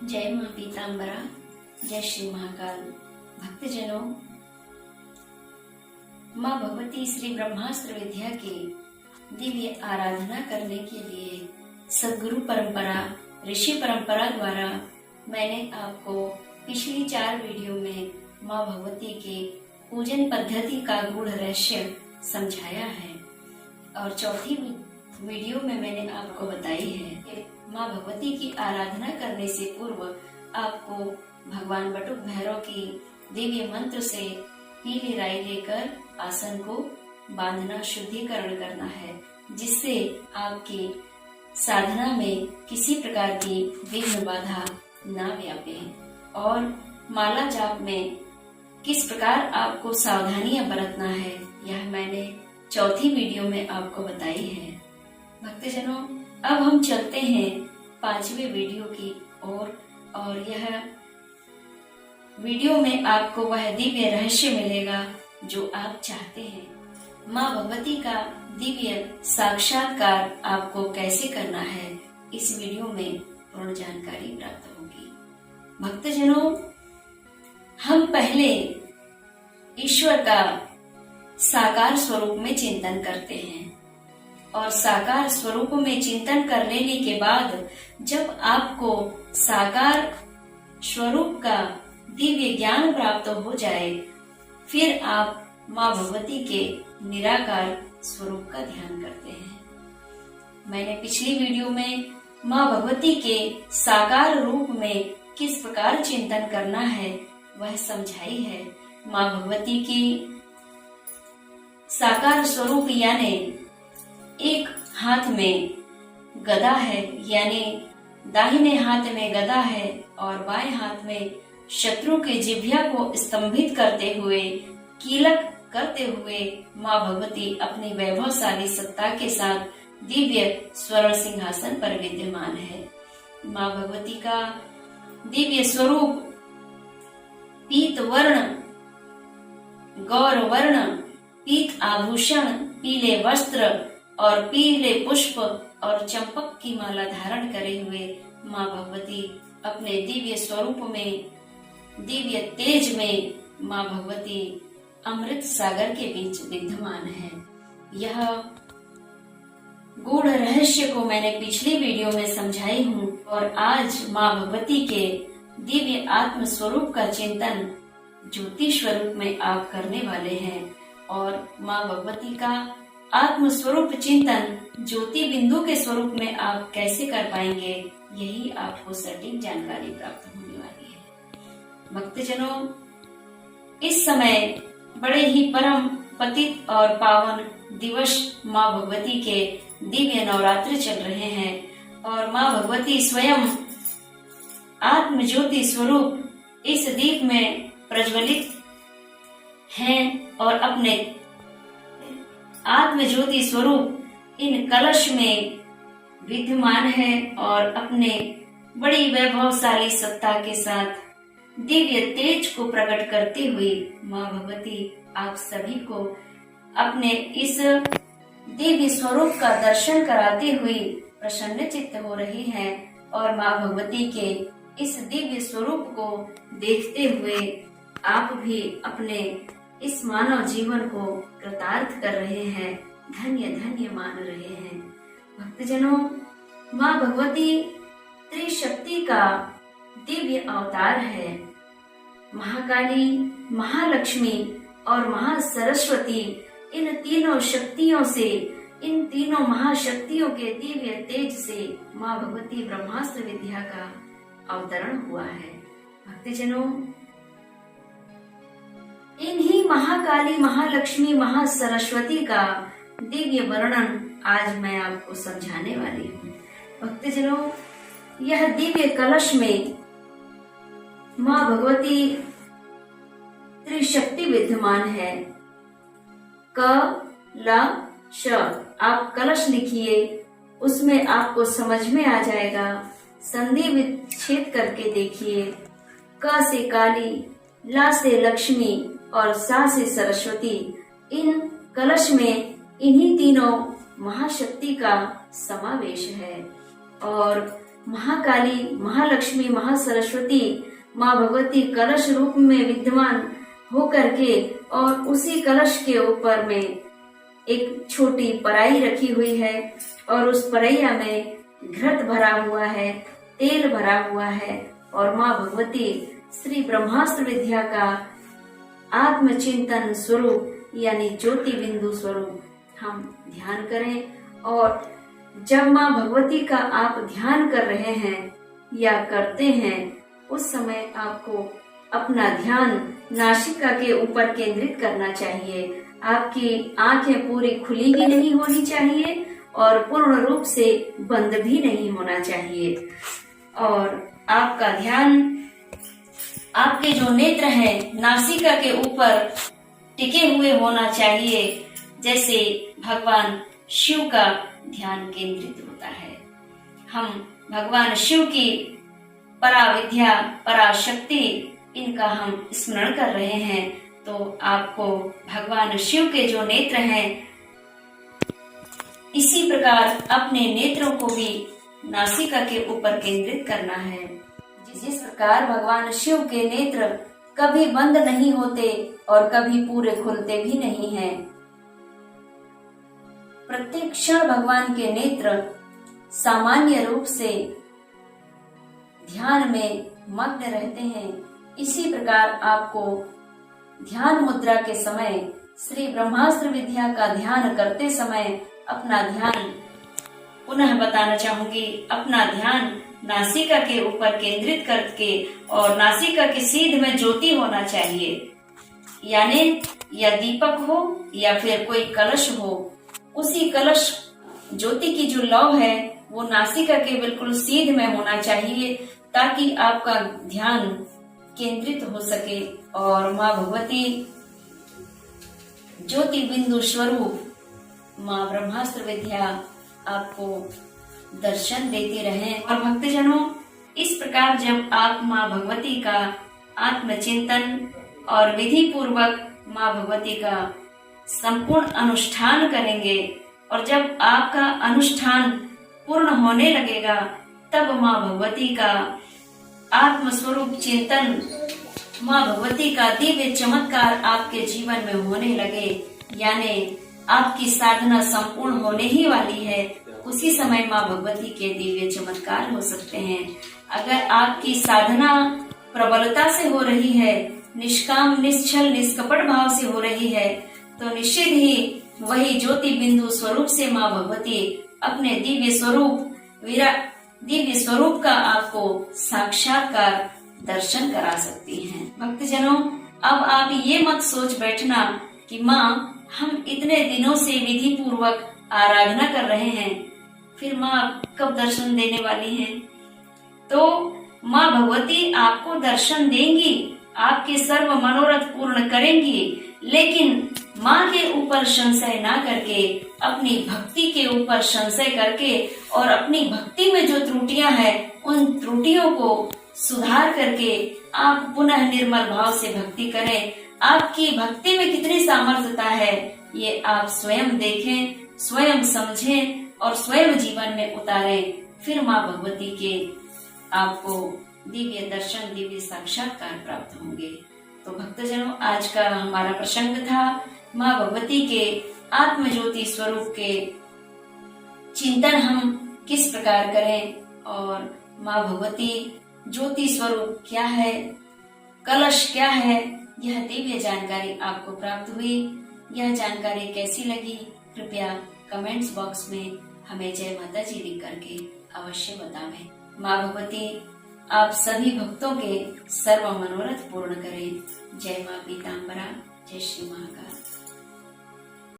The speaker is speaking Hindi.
जय माँ पीताम्बरा, जय श्री महाकाल। भक्तजनों, माँ भगवती श्री ब्रह्मास्त्र विद्या की दिव्य आराधना करने के लिए सद्गुरु परंपरा, ऋषि परंपरा द्वारा मैंने आपको पिछली 4 वीडियो में माँ भगवती के पूजन पद्धति का गूढ़ रहस्य समझाया है और चौथी वीडियो में मैंने आपको बताई है कि माँ भगवती की आराधना करने से पूर्व आपको भगवान बटुक भैरव की दिव्य मंत्र से पीली राई लेकर आसन को बांधना, शुद्धिकरण करना है, जिससे आपकी साधना में किसी प्रकार की विघ्न बाधा न व्यापे। और माला जाप में किस प्रकार आपको सावधानियां बरतना है, यह मैंने चौथी वीडियो में आपको बताई है। भक्तजनों, अब हम चलते हैं 5वें वीडियो की ओर और यह वीडियो में आपको वह दिव्य रहस्य मिलेगा जो आप चाहते हैं। माँ भगवती का दिव्य साक्षात्कार आपको कैसे करना है, इस वीडियो में पूर्ण जानकारी प्राप्त होगी। भक्तजनों, हम पहले ईश्वर का साकार स्वरूप में चिंतन करते हैं और साकार स्वरूप में चिंतन कर लेने के बाद जब आपको साकार स्वरूप का दिव्य ज्ञान प्राप्त हो जाए, फिर आप माँ भगवती के निराकार स्वरूप का ध्यान करते हैं। मैंने पिछली वीडियो में माँ भगवती के साकार रूप में किस प्रकार चिंतन करना है वह समझाई है। माँ भगवती की साकार स्वरूप यानी एक हाथ में गदा है, यानी दाहिने हाथ में गदा है और बाएं हाथ में शत्रु के जिह्वा को स्तंभित करते हुए, कीलक करते हुए माँ भगवती अपनी वैभवशाली सत्ता के साथ दिव्य स्वर्ण सिंहासन पर विद्यमान है। माँ भगवती का दिव्य स्वरूप पीत वर्ण, गौर वर्ण, पीत आभूषण, पीले वस्त्र और पीले पुष्प और चंपक की माला धारण करे हुए माँ भगवती अपने दिव्य स्वरूप में, दिव्य तेज में माँ भगवती अमृत सागर के बीच विद्यमान है। यह गूढ़ रहस्य को मैंने पिछली वीडियो में समझाई हूँ और आज माँ भगवती के दिव्य आत्म स्वरूप का चिंतन ज्योति स्वरूप में आप करने वाले हैं और माँ भगवती का आत्म स्वरूप चिंतन ज्योति बिंदु के स्वरूप में आप कैसे कर पाएंगे, यही आपको सटीक जानकारी प्राप्त होने वाली है। भक्तजनों, इस समय बड़े ही परम पतित और पावन दिवस माँ भगवती के दिव्य नवरात्र चल रहे हैं और माँ भगवती स्वयं आत्म ज्योति स्वरूप इस दीप में प्रज्वलित हैं और अपने आत्म ज्योति स्वरूप इन कलश में विद्यमान है और अपने बड़ी वैभवशाली सत्ता के साथ दिव्य तेज को प्रकट करते हुए माँ भगवती आप सभी को अपने इस दिव्य स्वरूप का दर्शन कराते हुए प्रसन्न चित्त हो रही हैं और माँ भगवती के इस दिव्य स्वरूप को देखते हुए आप भी अपने इस मानव जीवन को कृतार्थ कर रहे हैं, धन्य धन्य मान रहे हैं। भक्तजनों, माँ भगवती त्रिशक्ति का दिव्य अवतार है। महाकाली, महालक्ष्मी और महासरस्वती, इन तीनों शक्तियों से, इन तीनों महाशक्तियों के दिव्य तेज से माँ भगवती ब्रह्मास्त्र विद्या का अवतरण हुआ है। भक्तजनों, इन्हीं महाकाली, महालक्ष्मी, महासरस्वती का दिव्य वर्णन आज मैं आपको समझाने वाली हूँ। भक्तजनों, यह दिव्य कलश में माँ भगवती त्रिशक्ति विद्यमान है। क ल श, आप कलश लिखिए, उसमें आपको समझ में आ जाएगा। संधि विच्छेद करके देखिए। क से काली, ला से लक्ष्मी और सा से सरस्वती। इन कलश में इन्हीं तीनों महाशक्ति का समावेश है और महाकाली, महालक्ष्मी, महासरस्वती माँ भगवती कलश रूप में विद्यमान होकर के और उसी कलश के ऊपर में एक छोटी पराई रखी हुई है और उस परैया में घृत भरा हुआ है, तेल भरा हुआ है और माँ भगवती श्री ब्रह्मास्त्र विद्या का आत्मचिंतन स्वरूप यानी ज्योति बिंदु स्वरूप हम ध्यान करें। और जब माँ भगवती का आप ध्यान कर रहे हैं या करते हैं उस समय आपको अपना ध्यान नासिका के ऊपर केंद्रित करना चाहिए। आपकी आंखें पूरी खुली भी नहीं होनी चाहिए और पूर्ण रूप से बंद भी नहीं होना चाहिए और आपका ध्यान आपके जो नेत्र हैं नासिका के ऊपर टिके हुए होना चाहिए, जैसे भगवान शिव का ध्यान केंद्रित होता है। हम भगवान शिव की पराविद्या, पराशक्ति इनका हम स्मरण कर रहे हैं, तो आपको भगवान शिव के जो नेत्र हैं इसी प्रकार अपने नेत्रों को भी नासिका के ऊपर केंद्रित करना है। जिस प्रकार भगवान शिव के नेत्र कभी बंद नहीं होते और कभी पूरे खुलते भी नहीं हैं। प्रत्येक क्षण भगवान के नेत्र सामान्य रूप से ध्यान में मग्न रहते हैं। इसी प्रकार आपको ध्यान मुद्रा के समय श्री ब्रह्मास्त्र विद्या का ध्यान करते समय अपना ध्यान पुनः बताना चाहूंगी, अपना ध्यान नासिका के ऊपर केंद्रित करके और नासिका के सीध में ज्योति होना चाहिए, यानी या दीपक हो या फिर कोई कलश हो, उसी कलश ज्योति की जो लौ है वो नासिका के बिल्कुल सीध में होना चाहिए ताकि आपका ध्यान केंद्रित हो सके और माँ भगवती ज्योति बिंदु स्वरूप माँ ब्रह्मास्त्र विद्या आपको दर्शन देती रहे। और भक्तजनों, इस प्रकार जब आप माँ भगवती का आत्मचिंतन और विधि पूर्वक माँ भगवती का संपूर्ण अनुष्ठान करेंगे और जब आपका अनुष्ठान पूर्ण होने लगेगा तब माँ भगवती का आत्मस्वरूप चिंतन, माँ भगवती का दिव्य चमत्कार आपके जीवन में होने लगे, यानी आपकी साधना संपूर्ण होने ही वाली है, उसी समय माँ भगवती के दिव्य चमत्कार हो सकते हैं। अगर आपकी साधना प्रबलता से हो रही है, निष्काम, निश्चल, निष्कपट भाव से हो रही है, तो निश्चित ही वही ज्योति बिंदु स्वरूप से माँ भगवती अपने दिव्य स्वरूप का आपको साक्षात्कार दर्शन करा सकती हैं। भक्तजनों, अब आप ये मत सोच बैठना कि माँ हम इतने दिनों से विधि पूर्वक आराधना कर रहे हैं, फिर माँ कब दर्शन देने वाली हैं? तो माँ भगवती आपको दर्शन देंगी, आपके सर्व मनोरथ पूर्ण करेंगी, लेकिन माँ के ऊपर संशय ना करके, अपनी भक्ति के ऊपर संशय करके और अपनी भक्ति में जो त्रुटियां हैं उन त्रुटियों को सुधार करके आप पुनः निर्मल भाव से भक्ति करें। आपकी भक्ति में कितनी सामर्थ्यता है ये आप स्वयं देखें, स्वयं समझें और स्वयं जीवन में उतारें, फिर माँ भगवती के आपको दिव्य दर्शन, दिव्य साक्षात्कार प्राप्त होंगे। तो भक्तजनों, आज का हमारा प्रसंग था माँ भगवती के आत्म ज्योति स्वरूप के चिंतन हम किस प्रकार करें और माँ भगवती ज्योति स्वरूप क्या है, कलश क्या है, यह दिव्य जानकारी आपको प्राप्त हुई। यह जानकारी कैसी लगी कृपया कमेंट्स बॉक्स में हमें जय माता जी लिख करके अवश्य बतावें। माँ भगवती आप सभी भक्तों के सर्व मनोरथ पूर्ण करें। जय माँ पीताम्बरा, जय श्री महाकाल।